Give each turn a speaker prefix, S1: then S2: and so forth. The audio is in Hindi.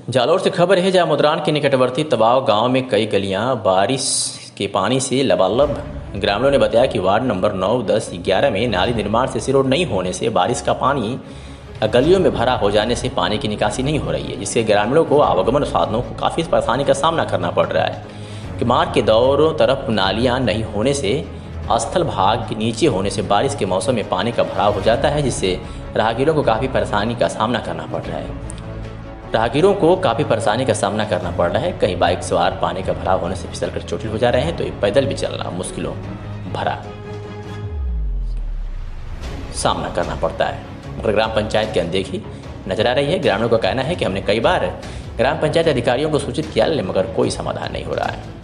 S1: जालौर से खबर है, जहां मुद्रान के निकटवर्ती तवाव गांव में कई गलियां बारिश के पानी से लबालब। ग्रामीणों ने बताया कि वार्ड नंबर 9, 10, 11 में नाली निर्माण से सीरोड नहीं होने से बारिश का पानी गलियों में भरा हो जाने से पानी की निकासी नहीं हो रही है, जिससे ग्रामीणों को आवागमन साधनों को काफ़ी परेशानी का सामना करना पड़ रहा है। कि मार्ग के दोनों तरफ नालियाँ नहीं होने से स्थल भाग के नीचे होने से बारिश के मौसम में पानी का भराव हो जाता है, जिससे राहगीरों को काफ़ी परेशानी का सामना करना पड़ रहा है। कहीं बाइक सवार पानी का भराव होने से फिसल कर चोटिल हो जा रहे हैं, तो पैदल भी चलना मुश्किलों भरा सामना करना पड़ता है। मगर ग्राम पंचायत की अनदेखी नजर आ रही है। ग्रामीणों का कहना है कि हमने कई बार ग्राम पंचायत अधिकारियों को सूचित किया, मगर कोई समाधान नहीं हो रहा है।